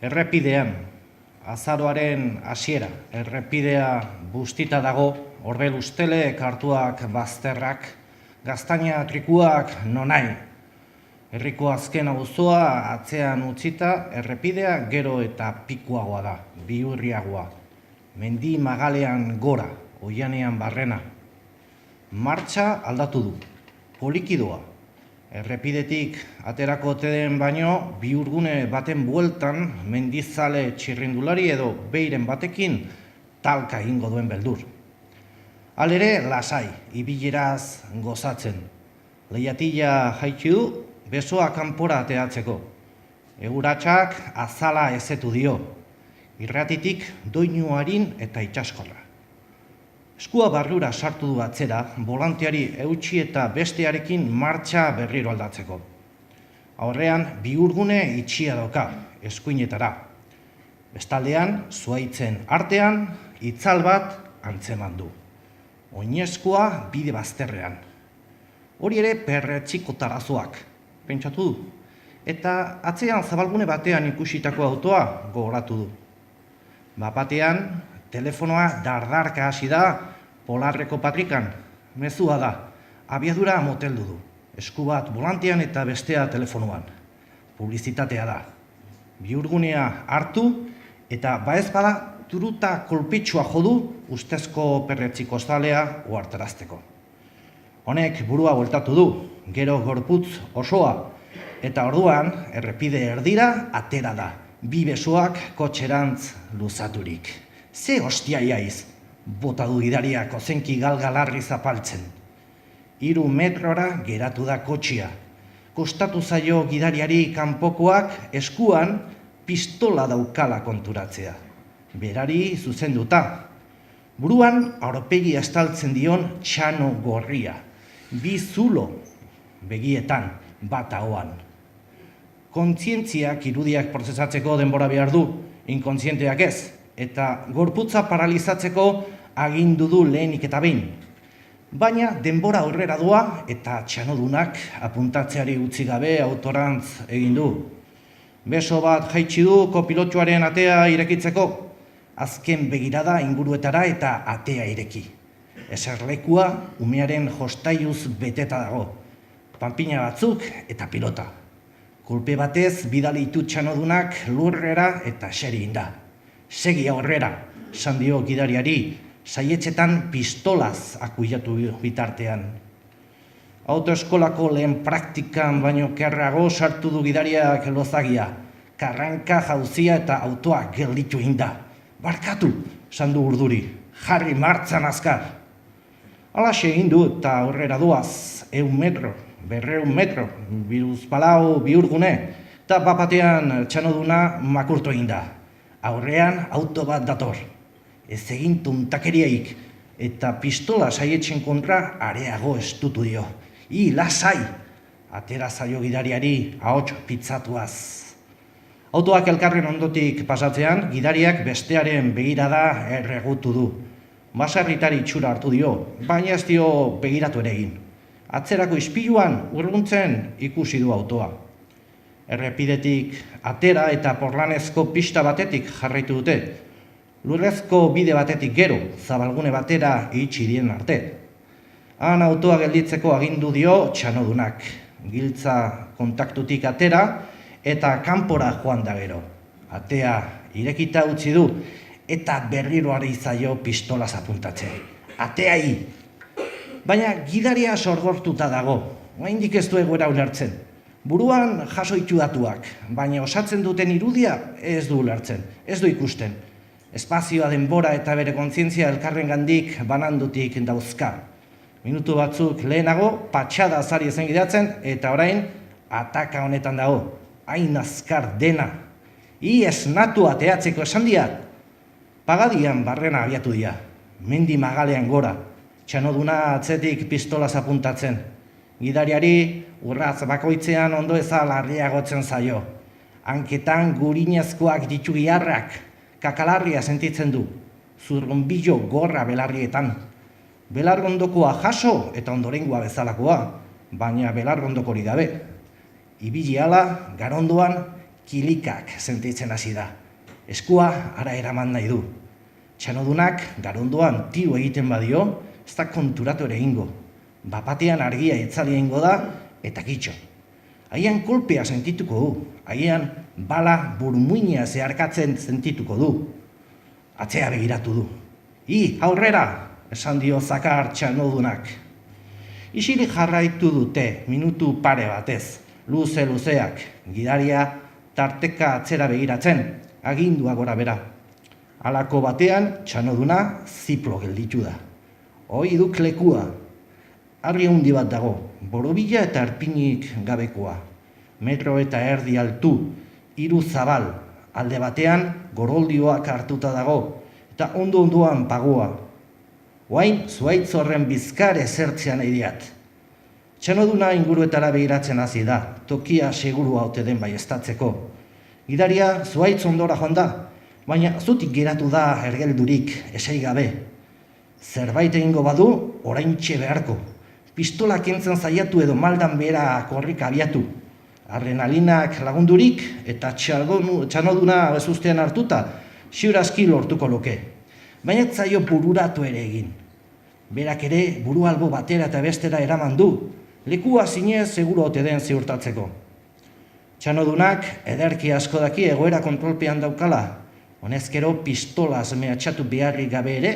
Errepidean, azaroaren hasiera, errepidea bustita dago, orbel ustelek, hartuak bazterrak, gaztaina trikuak nonai. Herriko azken auzoa atzean utzita, errepidea gero eta pikuagoa da, bihurriagoa. Mendi magalean gora, oianean barrena. Martxa aldatu du, polikidoa. Errepidetik aterako ote den baino, bihurgune baten bueltan mendizale txirrindulari edo beiren batekin talka egingo duen beldur. Halere, lasai, ibileraz gozatzen. Leihatila jaitsi du, besoa kanpora ateatzeko. Eguratsak azala ezetu dio. Irratitik doinu harin eta itsaskorra. Eskua barrura sartu du atzera, bolanteari eutsi eta bestearekin martxa berriro aldatzeko. Aurrean, bihurgune itxia dauka, eskuinetara. Bestaldean, zuaitzen artean, itzal bat antzeman du. Oinezkoa bide bazterrean. Hori ere perretxiko tarazoak, pentsatu du. Eta atzean zabalgune batean ikusitako autoa gogoratu du. Bapatean, telefonoa dardarka hasi da, Polarreko patrikan, mezua da, abiadura moteldu du. Esku bat volantean eta bestea telefonoan. Publizitatea da. Bihurgunea hartu eta baezpada turuta kolpitsua jodu ustezko perretxiko zalea ohartarazteko. Honek burua bueltatu du, gero gorputz osoa, eta orduan errepide erdira atera da, bi besoak kotxerantz luzaturik. Ze hostia iaiz, bota du gidariak ozenki galgalarri zapaltzen. 3 metrora geratu da kotxia. Kostatu zaio gidariari kanpokoak eskuan pistola daukala konturatzea. Berari zuzenduta. Buruan aurpegi estaltzen dion txano gorria. 2 zulo begietan, bat ahoan. Kontzientziak irudiak prozesatzeko denbora behar du, inkontzienteak ez. Eta gorputza paralizatzeko agindu du lehenik eta behin. Baina denbora aurrera doa eta txanodunak apuntatzeari utzi gabe autorantz egin du. Beso bat jaitsi du kopilotxoaren atea irekitzeko, azken begirada inguruetara eta atea ireki. Eserlekua umearen jostaiuz beteta dago, panpina batzuk eta pilota. Kolpe batez bidali ditu txanodunak lurrera eta eseri inda. Segi aurrera, esan dio gidariari, saietxetan pistolaz akuilatu bitartean. Autoeskolako lehen praktikan baino kerrago sartu du gidariak lozagia. Karranka jauzia eta autoa gelditu inda. Barkatu, esan du urduri, jarri martzan azkar. Alaxe egin du eta aurrera doaz, 100 metro, 200 metro, biruzpalau bihurgune, eta bapatean txanoduna makurtu egin da. Aurrean auto bat dator, ez egin tuntakeriaik, eta pistola saietxen kontra areago estutu dio. Lasai, atera zaio gidariari ahots pitzatuaz. Autoak elkarren ondotik pasatzean, gidariak bestearen begirada erregutu du. Baserritari itxura hartu dio, baina ez dio begiratu ere egin. Atzerako ispiluan urruntzen ikusi du autoa. Errepidetik atera eta porlanezko pista batetik jarraitu dute. Lurrezko bide batetik gero, zabalgune batera itxi dien arte. Han autoa gelditzeko agindu dio txanodunak. Giltza kontaktutik atera eta kanpora joan da gero. Atea irekita utzi du eta berriro ari zaio pistola apuntatzen. Ateai! Baina gidaria sorgortuta dago, oraindik ez du egoera ulertzen. Buruan jasoitu datuak, baina osatzen duten irudia ez du ulertzen, ez du ikusten. Espazioa, denbora eta bere kontzientzia elkarrengandik banandutik dauzka. Minutu batzuk lehenago, patxada azari ezen gidatzen, eta orain, ataka honetan dago. Hain azkar dena. Esnatu ateatzeko esan diat. Pagadian barrena abiatu dira. Mendi magalean gora. Txanoduna atzetik pistolaz apuntatzen. Gidariari urratz bakoitzean ondo ezal harriagotzen zaio. Hanketan gurinezkoak ditu giharrak, kakalarria sentitzen du. Zurrunbillo gorra belarrietan. Belargondokoa jaso eta ondorengoa bezalakoa, baina belargondokori gabe. Ibili hala, garondoan, kilikak sentitzen hasi da. Eskua ara eraman nahi du. Txanodunak garondoan tio egiten badio, ez da konturatu ere ingo. Bapatean argia itzali egingo da eta kitxo. Haian kolpea sentituko du, haian bala burmuina zeharkatzen sentituko du. Atzea begiratu du. Aurrera, esan dio zakar Txanodunak. Isilik jarraitu dute, minutu pare batez, luzeak, gidaria tarteka atzera begiratzen, agindua gora bera. Halako batean, Txanoduna ziplo gelditu da. Hoi duk lekua. Harri handi bat dago, borobila eta erpinik gabekoa. Metro eta erdi altu, 3 zabal, alde batean goroldioak hartuta dago, eta ondo-ondoan pagoa. Oain, zuaitz horren bizkar ezertzean eidiat. Txanoduna inguruetara begiratzen hasi da, tokia segurua ote den baieztatzeko. Gidaria zuaitz ondora joan da, baina zutik geratu da ergeldurik, esai gabe. Zerbait egingo badu, oraintxe beharko. Pistola kentzen zaiatu edo maldan behera korrik abiatu. Adrenalinak lagundurik eta Txanoduna bezuztean hartuta, ziurazki lortuko luke. Baina zaio bururatu ere egin. Berak ere buru albo batera eta bestera eraman du, lekua zinez seguro ote den ziurtatzeko. Txanodunak ederki asko daki egoera kontrolpean daukala, honezkero pistolaz mehatxatu beharrik gabe ere,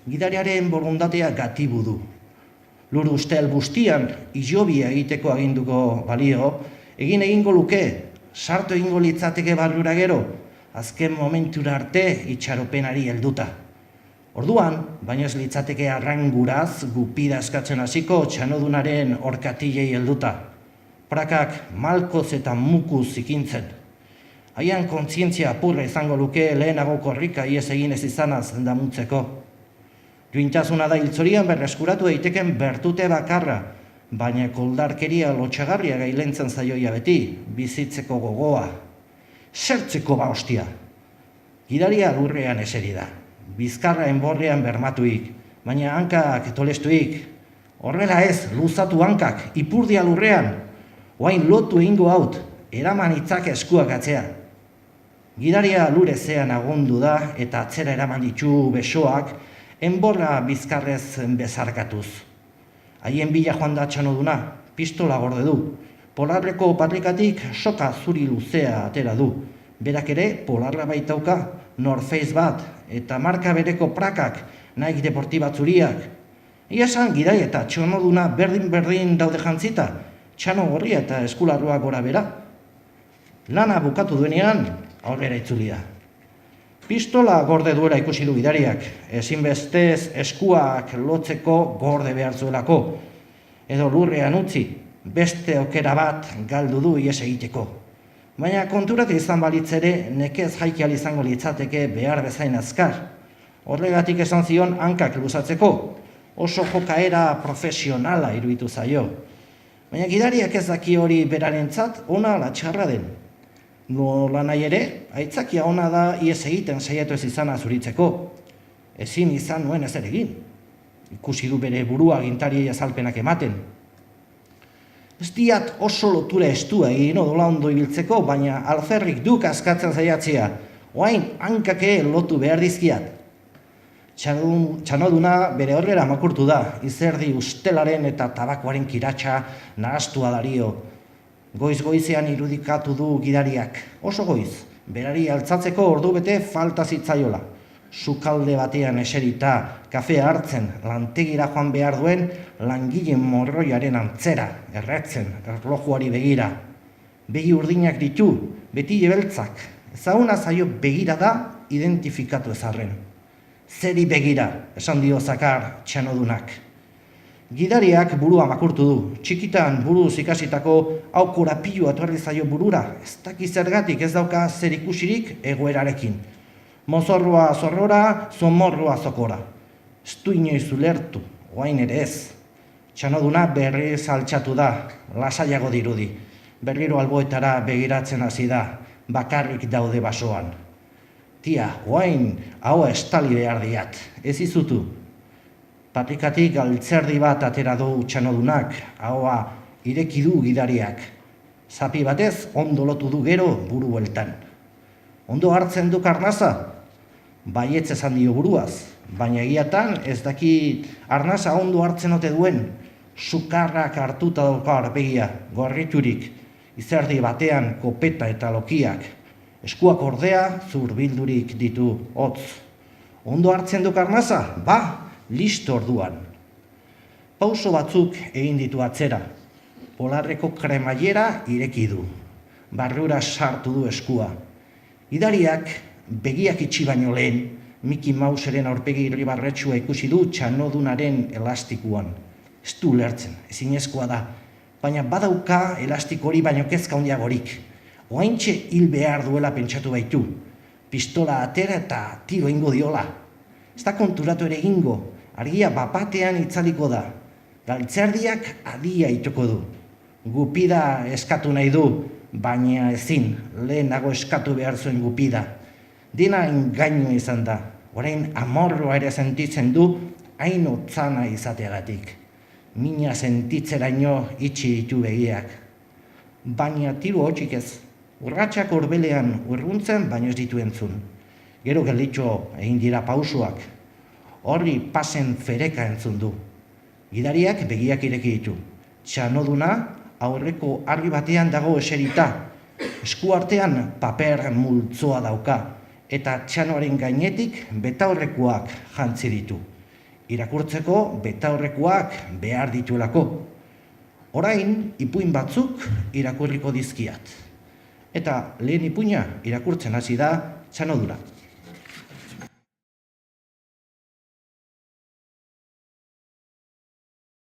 gidariaren borondatea gatibu du. Lur ustel bustian izobia egiteko aginduko balio, egingo luke, sartu egingo litzateke barrura gero, azken momentura arte itxaropenari helduta. Orduan, baina ez litzateke arranguraz gupida eskatzen hasiko Txanodunaren orkatilei helduta. Prakak malkoz eta mukuz zikintzen. Haian kontzientzia apurra izango luke lehenago korrika ies egin ez izanaz damutzeko. Duintasuna da hiltzorian berreskuratu daiteken bertute bakarra, baina koldarkeria lotxagarria gailentzen zaioia beti, bizitzeko gogoa. Sertzeko ba hostia. Gidaria lurrean eseri da. Bizkarra enborrean bermatuik, baina hankak tolestuik. Horrela ez, luzatu hankak, ipurdia lurrean. Oain lotu egingo haut, eraman itzak eskuak atzea. Gidaria lurezean agondu da eta atzera eraman ditu besoak, enborra bizkarrez bezarkatuz. Haien bila joan da Txanoduna, pistola gorde du. Polarreko patrikatik soka zuri luzea atera du. Berak ere polarra baitauka, North Face bat, eta marka bereko prakak, Nike Deportiba zuriak. Ia esan gidai eta Txanoduna berdin daude jantzita, txano gorria eta eskularroa gora bera. Lana bukatu duenean, aurrera itzulia. Pistola gorde duela ikusi du gidariak, ezinbestez eskuak lotzeko gorde behar zuelako. Edo lurrean utzi, beste aukera bat galdu du ies egiteko. Baina konturatu izan balitz ere, nekez jaikial izango litzateke behar bezain azkar. Horregatik esan zion hankak luzatzeko, oso jokaera profesionala iruditu zaio. Baina gidariak ez daki hori berarentzat ona ala txarra den. Nola nahi ere, aitzakia ona da ies egiten saiatu ez izana zuritzeko. Ezin izan nuen ezer egin. Ikusi du bere burua gintariei azalpenak ematen. Ez diat oso lotura estua egin odola ondo ibiltzeko, baina alferrik duk askatzen zaiatzea. Oain, hankake lotu behar dizkiat. Txanoduna bere horrela makurtu da, izerdi ustelaren eta tabakoaren kiratxa nahastua dario. Goiz-goizean irudikatu du gidariak, oso goiz, berari altzatzeko ordu bete falta zitzaiola. Sukalde batean eserita, kafea hartzen, lantegira joan behar duen langileen morroiaren antzera, erretzen, erlojuari begira. Begi urdinak ditu, beti beltzak, ezaguna zaio begira da identifikatu ezarren. Zeri begira, esan dio zakar Txanodunak. Gidariak burua makurtu du, txikitan buruz ikasitako hau korapilu atorri zaio burura, ez daki zergatik ez dauka zer ikusirik egoerarekin. Mozorroa zorrora, zomorroa zokora. Ez du inoiz ulertu, oain ere ez. Txanoduna berriz altxatu da, lasaiago dirudi. Berriro alboetara begiratzen hasi da, bakarrik daude basoan. Tia, oain, hau estali behar diat, ez izutu. Patrikatik altzerdi bat atera du Txanodunak, haua ireki du gidariak. Zapi batez ondo lotu du gero buru bueltan. Ondo hartzen du arnasa? Baietz esan dio buruaz, baina egiatan ez daki arnasa ondo hartzen ote duen. Sukarrak hartuta dauka aurpegia, gorriturik, izerdi batean kopeta eta lokiak. Eskuak ordea zurbildurik ditu hotz. Ondo hartzen du arnasa? Ba, listo orduan. Pauso batzuk egin ditu atzera. Polarreko kremailera ireki du. Barrura sartu du eskua. Gidariak begiak itxi baino lehen, Mickey Mouseren aurpegi irribarretsua ikusi du txanodunaren elastikuan. Ez du ulertzen, ezinezkoa da, baina badauka elastiko hori baino kezka handiagorik. Oaintxe hil behar duela pentsatu baitu. Pistola atera eta tiro ingo diola. Ez da konturatu ere egingo, argia bapatean itzaliko da. Galtzerdiak adia itoko du. Gupida eskatu nahi du, baina ezin, lehenago eskatu behar zuen gupida. Dena engainu izan da, orain amorroa ere sentitzen du, hain otzana izateagatik. Mina sentitzeraino itxi ditu begiak. Baina tiro hotxik ez, urratxak orbelean urruntzen baino ez ditu entzun. Gero gelitxo egin dira pausoak, horri pasen fereka entzun du. Gidariak begiak ireki ditu. Txanoduna aurreko argi batean dago eserita. Esku artean paper multzoa dauka, eta txanoaren gainetik betaurrekoak jantzi ditu. Irakurtzeko betaurrekoak behar dituelako. Orain, ipuin batzuk irakurriko dizkiat. Eta lehen ipuina irakurtzen hasi da txanodura.